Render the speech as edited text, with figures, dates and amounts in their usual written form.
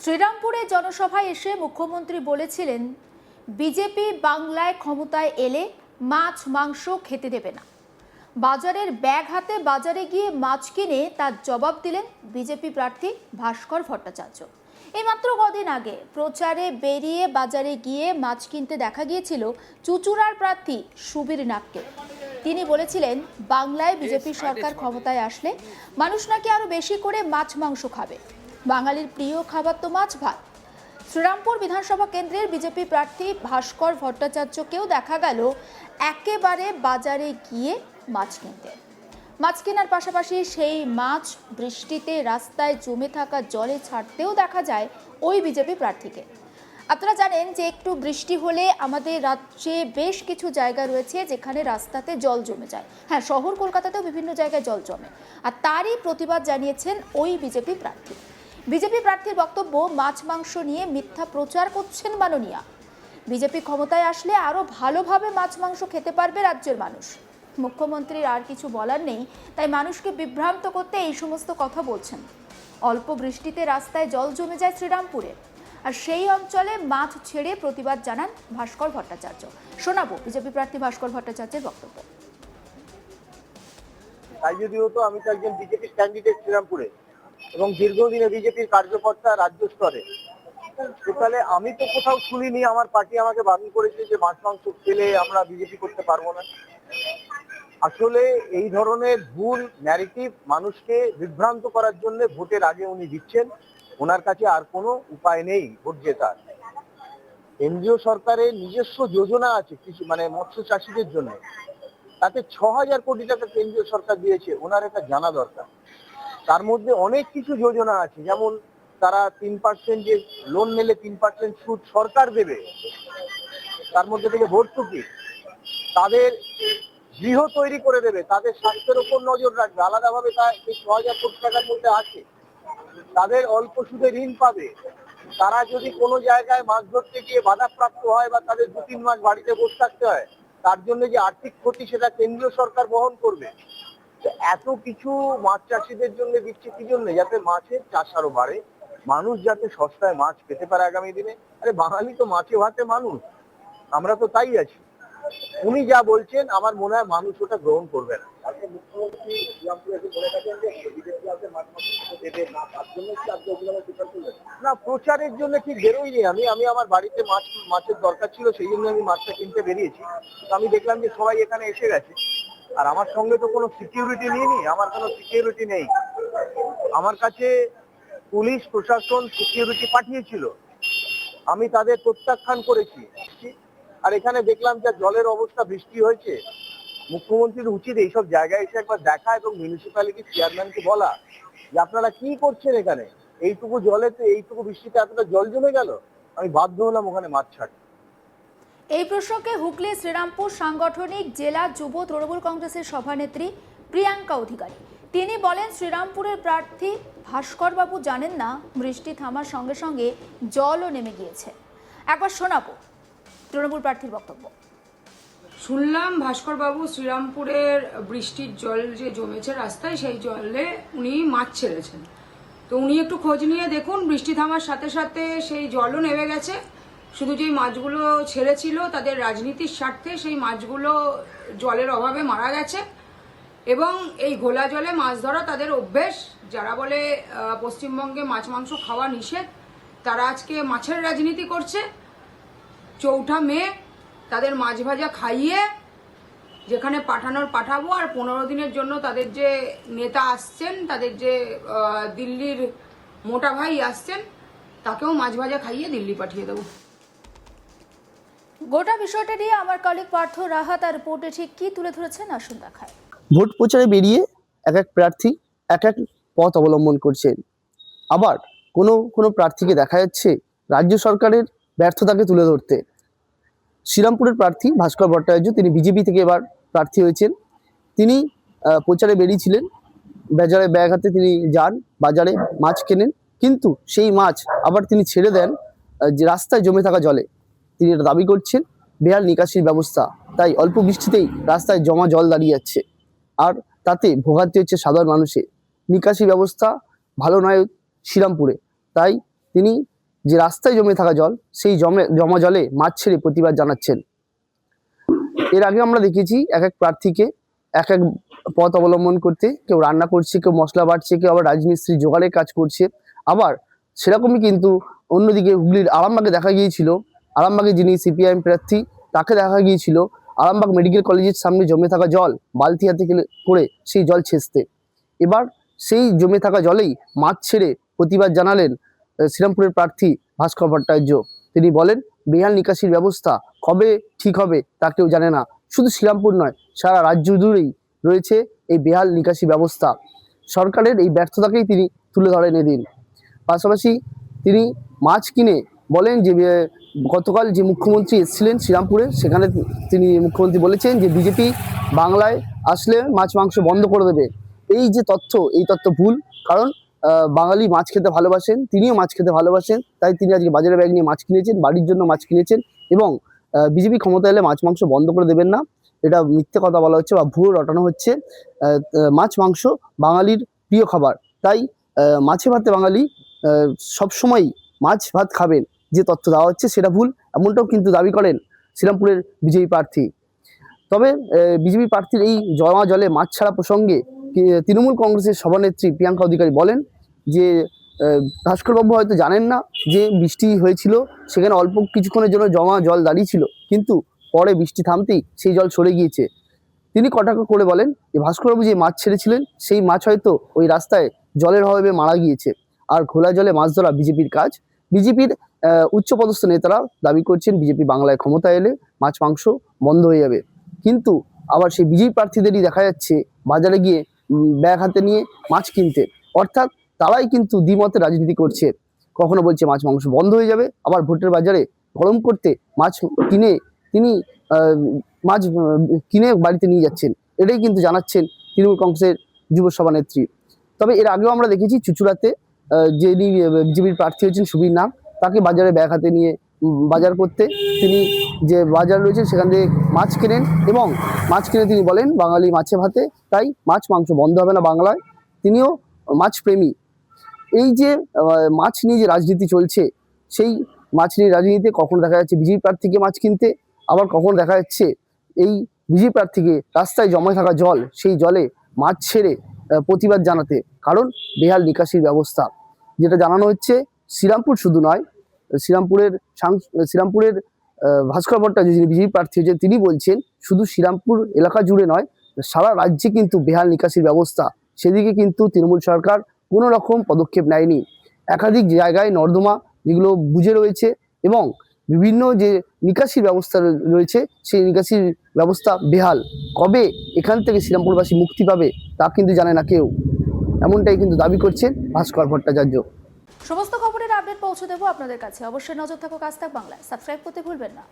শ্রীরামপুরে জনসভায় এসে মুখ্যমন্ত্রী বলেছিলেন বিজেপি বাংলায় ক্ষমতায় এলে মাছ মাংস খেতে দেবে না। বাজারের ব্যাগ হাতে বাজারে গিয়ে মাছ কিনে তার জবাব দিলেন বিজেপি প্রার্থী ভাস্কর ভট্টাচার্য। এই মাত্র কদিন আগে প্রচারে বেরিয়ে বাজারে গিয়ে মাছ কিনতে দেখা গিয়েছিল চুঁচুড়ার প্রার্থী সুবীর নাগকে। তিনি বলেছিলেন বাংলায় বিজেপি সরকার ক্ষমতায় আসলে মানুষ নাকি আরো বেশি করে মাছ মাংস খাবে। বাঙালির প্রিয় খাবার তো মাছ ভাত। শ্রীরামপুর বিধানসভা কেন্দ্রের বিজেপি প্রার্থী ভাস্কর ভট্টাচার্যকেও দেখা গেল একেবারে বাজারে গিয়ে মাছ কিনতে। মাছ কেনার পাশাপাশি সেই মাছ বৃষ্টিতে রাস্তায় জমে থাকা জলে ছাড়তেও দেখা যায় ওই বিজেপি প্রার্থীকে। আপনারা জানেন যে একটু বৃষ্টি হলে আমাদের রাজ্যে বেশ কিছু জায়গা রয়েছে যেখানে রাস্তাতে জল জমে যায়। হ্যাঁ, শহর কলকাতাতেও বিভিন্ন জায়গায় জল জমে, আর তারই প্রতিবাদ জানিয়েছেন ওই বিজেপি প্রার্থী। বিজেপি প্রার্থীর বক্তব্য, মাছ মাংস নিয়ে মিথ্যা প্রচার করছেন মাননীয়া। বিজেপি ক্ষমতায় আসলে আরো ভালোভাবে মাছ মাংস খেতে পারবে রাজ্যের মানুষ। মুখ্যমন্ত্রীর আর কিছু বলার নেই, তাই মানুষকে বিভ্রান্ত করতে এই সমস্ত কথা বলছেন। অল্প বৃষ্টিতে রাস্তায় জল জমে যায় শ্রীরামপুরে, আর সেই অঞ্চলে মাছ ছেড়ে প্রতিবাদ জানান ভাস্কর ভট্টাচার্য। শোনাবো বিজেপি প্রার্থী ভাস্কর ভট্টাচার্যের বক্তব্য। তাই যদি হতো, আমি তো একজন বিজেপির ক্যান্ডিডেট শ্রীরামপুরে এবং দীর্ঘদিনে বিজেপির কার্যকর্তা রাজ্য স্তরে। তাহলে আমি তো কোথাও শুনিনি আমার পার্টি আমাকে বারণ করেছে যে মাছ মাংস খেলে আমরা বিজেপি করতে পারবো না। আসলে এই ধরনের ভুল ন্যারেটিভ মানুষকে বিভ্রান্ত করার জন্য ভোটের আগে উনি দিচ্ছেন। ওনার কাছে আর কোনো উপায় নেই ভোট জেতার। কেন্দ্রীয় সরকারের নিজস্ব যোজনা আছে কিছু, মানে মৎস্য চাষীদের জন্য, তাতে ৬,০০০ কোটি টাকা কেন্দ্রীয় সরকার দিয়েছে। ওনার এটা জানা দরকার। তার মধ্যে অনেক কিছু যোজনা আছে, যেমন তারা ৩% যে লোন নিলে ৩% সুদ সরকার দেবে, তার মধ্যে থেকে ভর্তুকি, তাদের গৃহ তৈরি করে দেবে, তাদের স্বাস্থ্যের উপর নজর রাখবে আলাদাভাবে। তা এই ৬,০০০ কোটি টাকার মধ্যে আছে। তাদের অল্প সুদে ঋণ পাবে। তারা যদি কোনো জায়গায় মাছ ধরতে গিয়ে বাধাপ্রাপ্ত হয় বা তাদের ২-৩ মাস বাড়িতে বসে থাকতে হয়, তার জন্য যে আর্থিক ক্ষতি সেটা কেন্দ্রীয় সরকার বহন করবে। এত কিছু মাছ চাষীদের জন্য দিচ্ছে কি জন্য? যাতে মাছের চাষ আরো বাড়ে, মানুষ যাতে সস্তায় মাছ পেতে পারে আগামী দিনে। আরে বাঙালি তো মাছে ভাতে মানুষ, আমরা তো তাই আছি। উনি যা বলছেন আমার মনে হয় মানুষ ওটা গ্রহণ করবে না। না, প্রচারের জন্য ঠিক বেরোইনি আমি আমার বাড়িতে মাছের দরকার ছিল, সেই জন্য আমি মাছটা কিনতে বেরিয়েছি। আমি দেখলাম যে সবাই এখানে এসে গেছে, আর আমার সঙ্গে তো কোনো সিকিউরিটি নিইনি, আমার কোনো সিকিউরিটি নেই। আমার কাছে পুলিশ প্রশাসন সিকিউরিটি পাঠিয়েছিল, আমি তাদের প্রত্যাখ্যান করেছি। আর এখানে দেখলাম যে জলের অবস্থা, বৃষ্টি হয়েছে, মুখ্যমন্ত্রীর উচিত এইসব জায়গায় এসে একবার দেখা এবং মিউনিসিপ্যালিটি চেয়ারম্যানকে বলা যে আপনারা কি করছেন এখানে, এইটুকু জলেতে এইটুকু বৃষ্টিতে এতটা জল জমে গেল। আমি বাধ্য হলাম ওখানে মাছ ছাড়তে। এই প্রসঙ্গে হুগলি শ্রীরামপুর সাংগঠনিক জেলা যুব তৃণমূল কংগ্রেসের সভানেত্রী প্রিয়াঙ্কা অধিকারী তিনি বলেন, শ্রীরামপুরের প্রার্থী ভাস্কর বাবু জানেন না বৃষ্টি থামার সঙ্গে সঙ্গে জলও নেমে গিয়েছে। একবার শোনাবো তৃণমূল প্রার্থীর বক্তব্য। শুনলাম ভাস্কর বাবু শ্রীরামপুরের বৃষ্টির জল যে জমেছে রাস্তায়, সেই জলে উনি মাছ ছেড়েছেন। তো উনি একটু খোঁজ নিয়ে দেখুন, বৃষ্টি থামার সাথে সাথে সেই জলও নেমে গেছে। শুধু যেই মাছগুলো ছেড়েছিল তাদের রাজনীতির স্বার্থে সেই মাছগুলো জলের অভাবে মারা গেছে। এবং এই ঘোলা জলে মাছ ধরা তাদের অভ্যেস। যারা বলে পশ্চিমবঙ্গে মাছ মাংস খাওয়া নিষেধ, তারা আজকে মাছের রাজনীতি করছে। ৪ঠা মে তাদের মাছ ভাজা খাইয়ে যেখানে পাঠাবো, আর 15 দিনের জন্য তাদের যে নেতা আসছেন, তাদের যে দিল্লির মোটা ভাই আসছেন, তাকেও মাছ ভাজা খাইয়ে দিল্লি পাঠিয়ে দেবো। গোটা বিষয়টা নিয়ে আমার কলিগ পার্থ রাহা তার রিপোর্টে ঠিক কি তুলে ধরেছেন আসুন দেখায়। ভোট প্রচারে বেরিয়ে এক এক প্রার্থী এক এক পথ অবলম্বন করছেন। আবার কোনো কোনো প্রার্থীকে দেখা যাচ্ছে রাজ্য সরকারের ব্যর্থতাকে তুলে ধরতে। শ্রীরামপুরের প্রার্থী ভাস্কর ভট্টাচার্য, তিনি বিজেপি থেকে এবার প্রার্থী হয়েছেন। তিনি প্রচারে বেরিয়েছিলেন, বাজারে ব্যাগ হাতে তিনি যান, বাজারে মাছ কেনেন, কিন্তু সেই মাছ আবার তিনি ছেড়ে দেন যে রাস্তায় জমে থাকা জলে। তিনি এটা দাবি করছেন বেহাল নিকাশির ব্যবস্থা, তাই অল্প বৃষ্টিতেই রাস্তায় জমা জল দাঁড়িয়ে যাচ্ছে, আর তাতে ভোগান্তি হচ্ছে সাধারণ মানুষের। নিকাশি ব্যবস্থা ভালো নয় শ্রীরামপুরে, তাই তিনি যে রাস্তায় জমে থাকা জল, সেই জমা জলে মাছ ছেড়ে প্রতিবাদ জানাচ্ছেন। এর আগে আমরা দেখেছি এক এক প্রার্থীকে এক এক পথ অবলম্বন করতে, কেউ রান্না করছে, কেউ মশলা বাটছে, কেউ আবার রাজমিস্ত্রি জোগাড়ের কাজ করছে। আবার সেরকমই কিন্তু অন্যদিকে হুগলির আরামবাগে দেখা গিয়েছিল, আরামবাগে যিনি সিপিআইএম প্রার্থী তাকে দেখা গিয়েছিল আরামবাগ মেডিকেল কলেজের সামনে জমে থাকা জল বালতি হাতে করে সেই জল ছেঁচতে। এবার সেই জমে থাকা জলেই মাছ ছেড়ে প্রতিবাদ জানালেন শ্রীরামপুরের প্রার্থী ভাস্কর ভট্টাচার্য। তিনি বলেন, বেহাল নিকাশির ব্যবস্থা কবে ঠিক হবে তা কেউ জানে না। শুধু শ্রীরামপুর নয়, সারা রাজ্য জুড়েই রয়েছে এই বেহাল নিকাশি ব্যবস্থা। সরকারের এই ব্যর্থতাকেই তিনি তুলে ধরেন এদিন। পাশাপাশি তিনি মাছ কিনে বলেন যে গতকাল যে মুখ্যমন্ত্রী এসেছিলেন শ্রীরামপুরে, সেখানে তিনি মুখ্যমন্ত্রী বলেছেন যে বিজেপি বাংলায় আসলে মাছ মাংস বন্ধ করে দেবে। এই যে তথ্য, এই তথ্য ভুল। কারণ বাঙালি মাছ খেতে ভালোবাসেন, তিনিও মাছ খেতে ভালোবাসেন, তাই তিনি আজকে বাজারে ব্যাগ নিয়ে মাছ কিনেছেন, বাড়ির জন্য মাছ কিনেছেন। এবং বিজেপি ক্ষমতা এলে মাছ মাংস বন্ধ করে দেবেন না, এটা মিথ্যে কথা বলা হচ্ছে বা ভুয়ো রটানো হচ্ছে। মাছ মাংস বাঙালির প্রিয় খাবার, তাই মাছে ভাতে বাঙালি সবসময়ই মাছ ভাত খাবেন। যে তথ্য দেওয়া হচ্ছে সেটা ভুল, এমনটাও কিন্তু দাবি করেন শ্রীরামপুরের বিজেপি প্রার্থী। তবে বিজেপি প্রার্থীর এই জমা জলে মাছ ছাড়া প্রসঙ্গে তৃণমূল কংগ্রেসের সভানেত্রী প্রিয়াঙ্কা অধিকারী বলেন যে ভাস্করবাবু হয়তো জানেন না যে বৃষ্টি হয়েছিল, সেখানে অল্প কিছুক্ষণের জন্য জমা জল দাঁড়িয়েছিল, কিন্তু পরে বৃষ্টি থামতেই সেই জল সরে গিয়েছে। তিনি কটাক্ষ করে বলেন যে ভাস্করবাবু যে মাছ ছেড়েছিলেন সেই মাছ হয়তো ওই রাস্তায় জলের অভাবে মারা গিয়েছে। আর ঘোলা জলে মাছ ধরা বিজেপির কাজ। বিজেপির উচ্চপদস্থ নেতারা দাবি করছেন বিজেপি বাংলায় ক্ষমতা এলে মাছ মাংস বন্ধ হয়ে যাবে, কিন্তু আবার সেই বিজেপি প্রার্থীদেরই দেখা যাচ্ছে বাজারে গিয়ে ব্যাগ হাতে নিয়ে মাছ কিনতে। অর্থাৎ তারাই কিন্তু দ্বিমতের রাজনীতি করছে। কখনো বলছে মাছ মাংস বন্ধ হয়ে যাবে, আবার ভোটের বাজারে গরম করতে মাছ কিনে তিনি মাছ কিনে বাড়িতে নিয়ে যাচ্ছেন। এটাই কিন্তু জানাচ্ছেন তৃণমূল কংগ্রেসের যুব সভানেত্রী। তবে এর আগেও আমরা দেখেছি চুঁচুড়াতে যিনি বিজেপির প্রার্থী হয়েছেন সুবীর নাগ, তাকে বাজারে ব্যাগ হাতে নিয়ে বাজার করতে, তিনি যে বাজার রয়েছে সেখান থেকে মাছ কেনেন এবং মাছ কিনে তিনি বলেন বাঙালি মাছে ভাতে, তাই মাছ মাংস বন্ধ হবে না বাংলায়। তিনিও মাছ প্রেমী। এই যে মাছ নিয়ে যে রাজনীতি চলছে, সেই মাছ নিয়ে রাজনীতিতে কখনো দেখা যাচ্ছে বিজেপি প্রার্থীকে মাছ কিনতে, আবার কখনো দেখা যাচ্ছে এই বিজেপি প্রার্থীকে রাস্তায় জমে থাকা জল, সেই জলে মাছ ছেড়ে প্রতিবাদ জানাতে। কারণ বেহাল নিকাশির ব্যবস্থা। যেটা জানানো হচ্ছে শ্রীরামপুর শুধু নয়, শ্রীরামপুরের ভাস্কর ভট্টাচার্য যিনি বিজেপি প্রার্থী হয়েছেন, তিনি বলছেন শুধু শ্রীরামপুর এলাকা জুড়ে নয়, সারা রাজ্যে কিন্তু বেহাল নিকাশির ব্যবস্থা। সেদিকে কিন্তু তৃণমূল সরকার কোনো রকম পদক্ষেপ নেয়নি। একাধিক জায়গায় নর্দমা যেগুলো বুজে রয়েছে এবং বিভিন্ন যে নিকাশির ব্যবস্থা রয়েছে, সেই নিকাশির ব্যবস্থা বেহাল। কবে এখান থেকে শ্রীরামপুরবাসী মুক্তি পাবে তা কিন্তু জানে না কেউ, এমনটাই কিন্তু দাবি করছেন ভাস্কর ভট্টাচার্য। সমস্ত খবরের আপডেট পৌঁছে দেবো আপনাদের কাছে। অবশ্যই নজর থাকুক আজ তাক বাংলায়। সাবস্ক্রাইব করতে ভুলবেন না।